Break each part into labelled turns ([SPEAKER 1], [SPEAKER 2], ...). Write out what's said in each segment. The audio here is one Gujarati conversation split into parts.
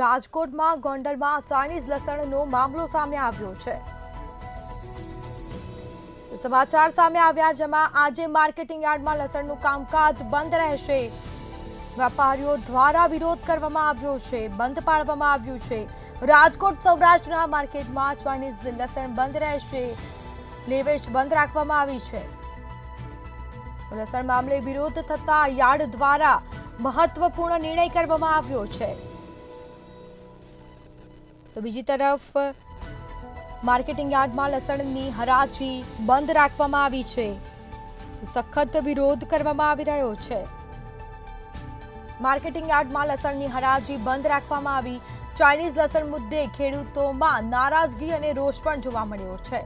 [SPEAKER 1] રાજકોટમાં ગોંડલમાં ચાઇનીઝ લસણનો મામલો સામે આવ્યો છે। સમાચાર સામે આવ્યા જેમાં આજે માર્કેટિંગ યાર્ડમાં લસણનું કામકાજ બંધ રહેશે। વેપારીઓ દ્વારા વિરોધ કરવામાં આવ્યો છે, બંધ પાડવામાં આવ્યું છે। રાજકોટ સૌરાષ્ટ્રના માર્કેટમાં ચાઇનીઝ લસણ બંધ રહેશે, લેવેચ બંધ રાખવામાં આવી છે। લસણ મામલે વિરોધ થતા યાર્ડ દ્વારા મહત્વપૂર્ણ નિર્ણય કરવામાં આવ્યો છે। તો બીજી તરફ માર્કેટિંગ યાર્ડમાં લસણની હરાજી બંધ રાખવામાં આવી છે, સખત વિરોધ કરવામાં આવી રહ્યો છે। માર્કેટિંગ યાર્ડમાં લસણની હરાજી બંધ રાખવામાં આવી। ચાઇનીઝ લસણ મુદ્દે ખેડૂતોમાં નારાજગી અને રોષ પણ જોવા મળ્યો છે।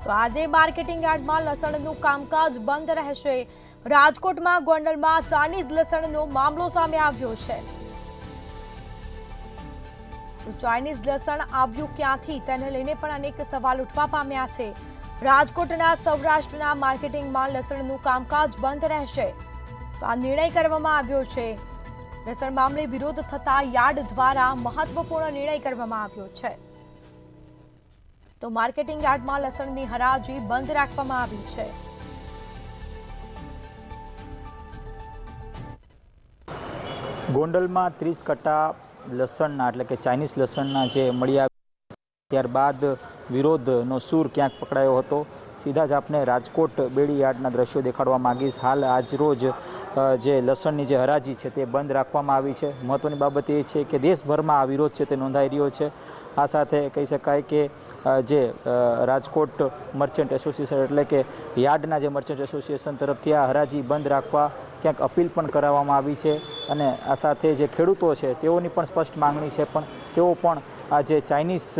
[SPEAKER 1] તો આજે માર્કેટિંગ યાર્ડમાં લસણનું કામકાજ બંધ રહેશે। રાજકોટમાં ગોંડલમાં ચાઇનીઝ લસણનો મામલો સામે આવ્યો છે। ચાઇનીઝ લસણ આવ્યું ક્યાંથી તેને લઈને પણ અનેક સવાલ ઉઠવા પામ્યા છે। રાજકોટના સૌરાષ્ટ્રના માર્કેટિંગમાં લસણનું કામકાજ બંધ રહેશે, તો આ નિર્ણય કરવામાં આવ્યો છે। લસણ મામલે વિરોધ થતા યાર્ડ દ્વારા મહત્વપૂર્ણ નિર્ણય કરવામાં આવ્યો છે। તો માર્કેટિંગ યાર્ડમાં લસણની હરાજી બંધ રાખવામાં આવી છે।
[SPEAKER 2] ગોંડલમાં 30 કટ્ટા લસણના એટલે કે ચાઇનીઝ લસણના જે મળી આવ્યા ત્યારબાદ વિરોધનો સૂર ક્યાંક પકડાયો હતો। સીધા જ આપણે રાજકોટ બેડી યાર્ડના દ્રશ્યો દેખાડવા માંગીશ। હાલ આજરોજ જે લસણની જે હરાજી છે તે બંધ રાખવામાં આવી છે। મહત્ત્વની બાબત એ છે કે દેશભરમાં આ વિરોધ છે તે નોંધાઈ રહ્યો છે। આ સાથે કહી શકાય કે જે રાજકોટ મર્ચન્ટ એસોસિએશન એટલે કે યાર્ડના જે મર્ચન્ટ એસોસિએશન તરફથી આ હરાજી બંધ રાખવા ક્યાંક અપીલ પણ કરાવવામાં આવી છે। અને આ સાથે જે ખેડૂતો છે તેઓની પણ સ્પષ્ટ માંગણી છે, પણ તેઓ પણ આ જે ચાઇનીઝ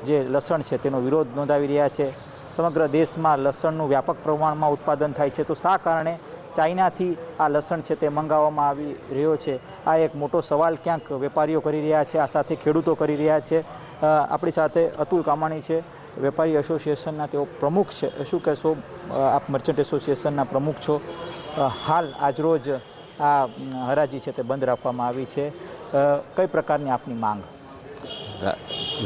[SPEAKER 2] જે લસણ છે તેનો વિરોધ નોંધાવી રહ્યા છે। સમગ્ર દેશમાં લસણનું વ્યાપક પ્રમાણમાં ઉત્પાદન થાય છે, તો શા કારણે ચાઇનાથી આ લસણ છે તે મંગાવવામાં આવી રહ્યો છે? આ એક મોટો સવાલ ક્યાંક વેપારીઓ કરી રહ્યા છે, આ સાથે ખેડૂતો કરી રહ્યા છે। આપણી સાથે અતુલ કામાણી છે, વેપારી એસોસિએશનના તેઓ પ્રમુખ છે। શું કહેશો, આપ મર્ચન્ટ એસોસિએશનના પ્રમુખ છો। હાલ આજરોજ આ હરાજી છે તે બંધ રાખવામાં આવી છે, કઈ પ્રકારની આપની માંગ?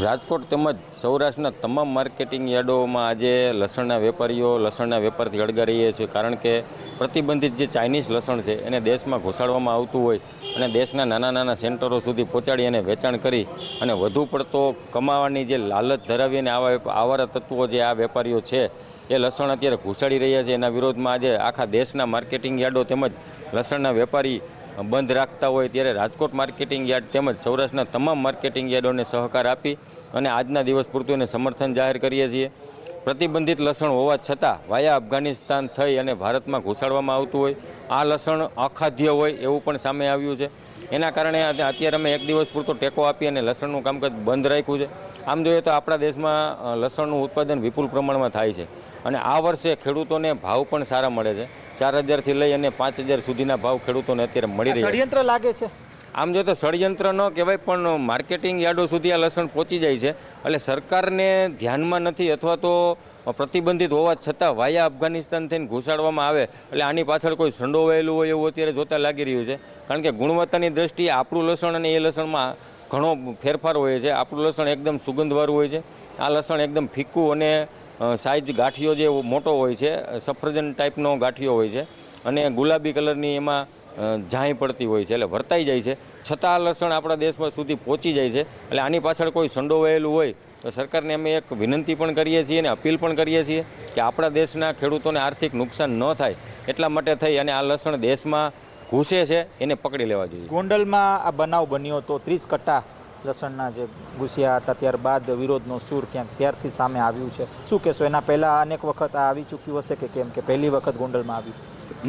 [SPEAKER 3] રાજકોટ તેમજ સૌરાષ્ટ્રના તમામ માર્કેટિંગ યાર્ડોમાં આજે લસણના વેપારીઓ લસણના વેપારથી અળગા રહીએ છીએ, કારણ કે પ્રતિબંધિત જે ચાઇનીઝ લસણ છે એને દેશમાં ઘોસાડવામાં આવતું હોય અને દેશના નાના નાના સેન્ટરો સુધી પહોંચાડી અને વેચાણ કરી અને વધુ પડતો કમાવાની જે લાલચ ધરાવીને આવા તત્વો જે આ વેપારીઓ છે એ લસણ અત્યારે ઘૂસાડી રહ્યા છે, એના વિરોધમાં આજે આખા દેશના માર્કેટિંગ યાર્ડો તેમજ લસણના વેપારી બંધ રાખતા હોય ત્યારે રાજકોટ માર્કેટિંગ યાર્ડ તેમજ સૌરાષ્ટ્રના તમામ માર્કેટિંગ યાર્ડોને સહકાર આપી અને આજના દિવસ પૂરતું એને સમર્થન જાહેર કરીએ છીએ। પ્રતિબંધિત લસણ હોવા છતાં વાયા અફઘાનિસ્તાન થઈ અને ભારતમાં ઘૂસાડવામાં આવતું હોય, આ લસણ અખાદ્ય હોય એવું પણ સામે આવ્યું છે। એના કારણે અત્યારે અમે એક દિવસ પૂરતો ટેકો આપી અને લસણનું કામકાજ બંધ રાખ્યું છે। આમ જોઈએ તો આપણા દેશમાં લસણનું ઉત્પાદન વિપુલ પ્રમાણમાં થાય છે અને આ વર્ષે ખેડૂતોને ભાવ પણ સારા મળે છે। 4000થી લઈ અને 5000 સુધીના ભાવ ખેડૂતોને અત્યારે મળી રહ્યા છે।
[SPEAKER 2] ષડયંત્ર લાગે છે?
[SPEAKER 3] આમ જોઈએ તો ષડયંત્ર ન કહેવાય, પણ માર્કેટિંગ યાર્ડો સુધી આ લસણ પહોંચી જાય છે એટલે સરકારને ધ્યાનમાં નથી અથવા તો પ્રતિબંધિત હોવા છતાં વાયા અફઘાનિસ્તાન થઈને ઘૂસાડવામાં આવે એટલે આની પાછળ કોઈ સંડોવાયેલું હોય એવું અત્યારે જોતા લાગી રહ્યું છે। કારણ કે ગુણવત્તાની દ્રષ્ટિએ આપણું લસણ અને એ લસણમાં ઘણો ફેરફાર હોય છે। આપણું લસણ એકદમ સુગંધવાળું હોય છે, આ લસણ એકદમ ફીક્કું અને સાઇઝ ગાંઠિયો જે મોટો હોય છે, સફરજન ટાઈપનો ગાંઠિયો હોય છે અને ગુલાબી કલરની એમાં ઝાંય પડતી હોય છે એટલે વર્તાઈ જાય છે, છતાં આ લસણ આપણા દેશમાં સુધી પહોંચી જાય છે। એટલે આની પાછળ કોઈ સંડોવાયેલું હોય તો સરકારને અમે એક વિનંતી પણ કરીએ છીએ અને અપીલ પણ કરીએ છીએ કે આપણા દેશના ખેડૂતોને આર્થિક નુકસાન ન થાય એટલા માટે થઈ અને આ લસણ દેશમાં ઘૂસે છે એને પકડી લેવા જોઈએ।
[SPEAKER 2] ગોંડલમાં આ બનાવ બન્યો તો 30 કટ્ટા લસણના જે ઘૂસ્યા હતા, ત્યારબાદ વિરોધનો સૂર ક્યાંક ત્યારથી સામે આવ્યું છે। શું કહેશો, એના પહેલાં અનેક વખત આ આવી ચૂક્યું હશે કે કેમ, કે પહેલી વખત ગોંડલમાં આવ્યું?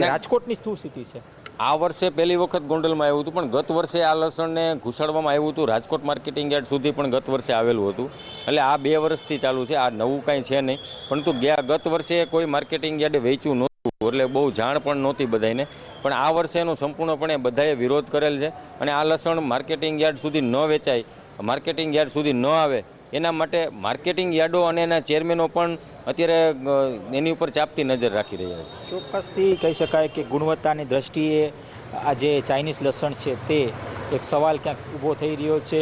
[SPEAKER 2] રાજકોટની શું સ્થિતિ છે?
[SPEAKER 3] આ વર્ષે પહેલી વખત ગોંડલમાં આવ્યું હતું, પણ ગત વર્ષે આ લસણને ઘૂસાડવામાં આવ્યું હતું। રાજકોટ માર્કેટિંગ યાર્ડ સુધી પણ ગત વર્ષે આવેલું હતું, એટલે આ 2 વર્ષથી ચાલુ છે, આ નવું કાંઈ છે નહીં। પરંતુ ગત વર્ષે કોઈ માર્કેટિંગ યાર્ડે વેચ્યું નહોતું એટલે બહુ જાણ પણ નહોતી બધાને, પણ આ વર્ષે એનો સંપૂર્ણપણે બધાએ વિરોધ કરેલ છે અને આ લસણ માર્કેટિંગ યાર્ડ સુધી ન વેચાય, માર્કેટિંગ યાર્ડ સુધી ન આવે એના માટે માર્કેટિંગ યાર્ડો અને એના ચેરમેનો પણ અત્યારે એની ઉપર ચાપતી નજર રાખી રહ્યા છે।
[SPEAKER 2] ચોક્કસથી કહી શકાય કે ગુણવત્તાની દ્રષ્ટિએ આ જે ચાઇનીઝ લસણ છે તે એક સવાલ ક્યાંક ઊભો થઈ રહ્યો છે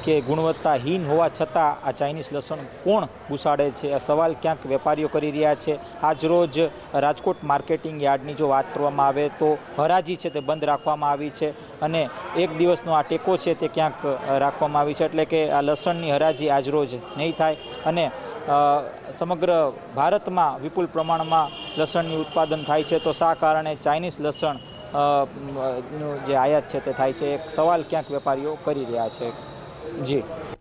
[SPEAKER 2] કે ગુણવત્તાહીન હોવા છતાં આ ચાઇનીઝ લસણ કોણ ઘુસાડે છે? આ સવાલ ક્યાંક વેપારીઓ કરી રહ્યા છે. આજરોજ રાજકોટ માર્કેટિંગ યાર્ડની જો વાત કરવામાં આવે તો હરાજી છે તે બંધ રાખવામાં આવી છે અને એક દિવસનો આ ટેકો છે તે ક્યાંક રાખવામાં આવી છે, એટલે કે આ લસણની હરાજી આજરોજ નહીં થાય અને સમગ્ર ભારતમાં વિપુલ પ્રમાણમાં લસણની ઉત્પાદન થાય છે, તો શા કારણે ચાઇનીઝ લસણ નું જે આયાત છે તે થાય છે? એક સવાલ ક્યાંક વેપારીઓ કરી રહ્યા છે. જી.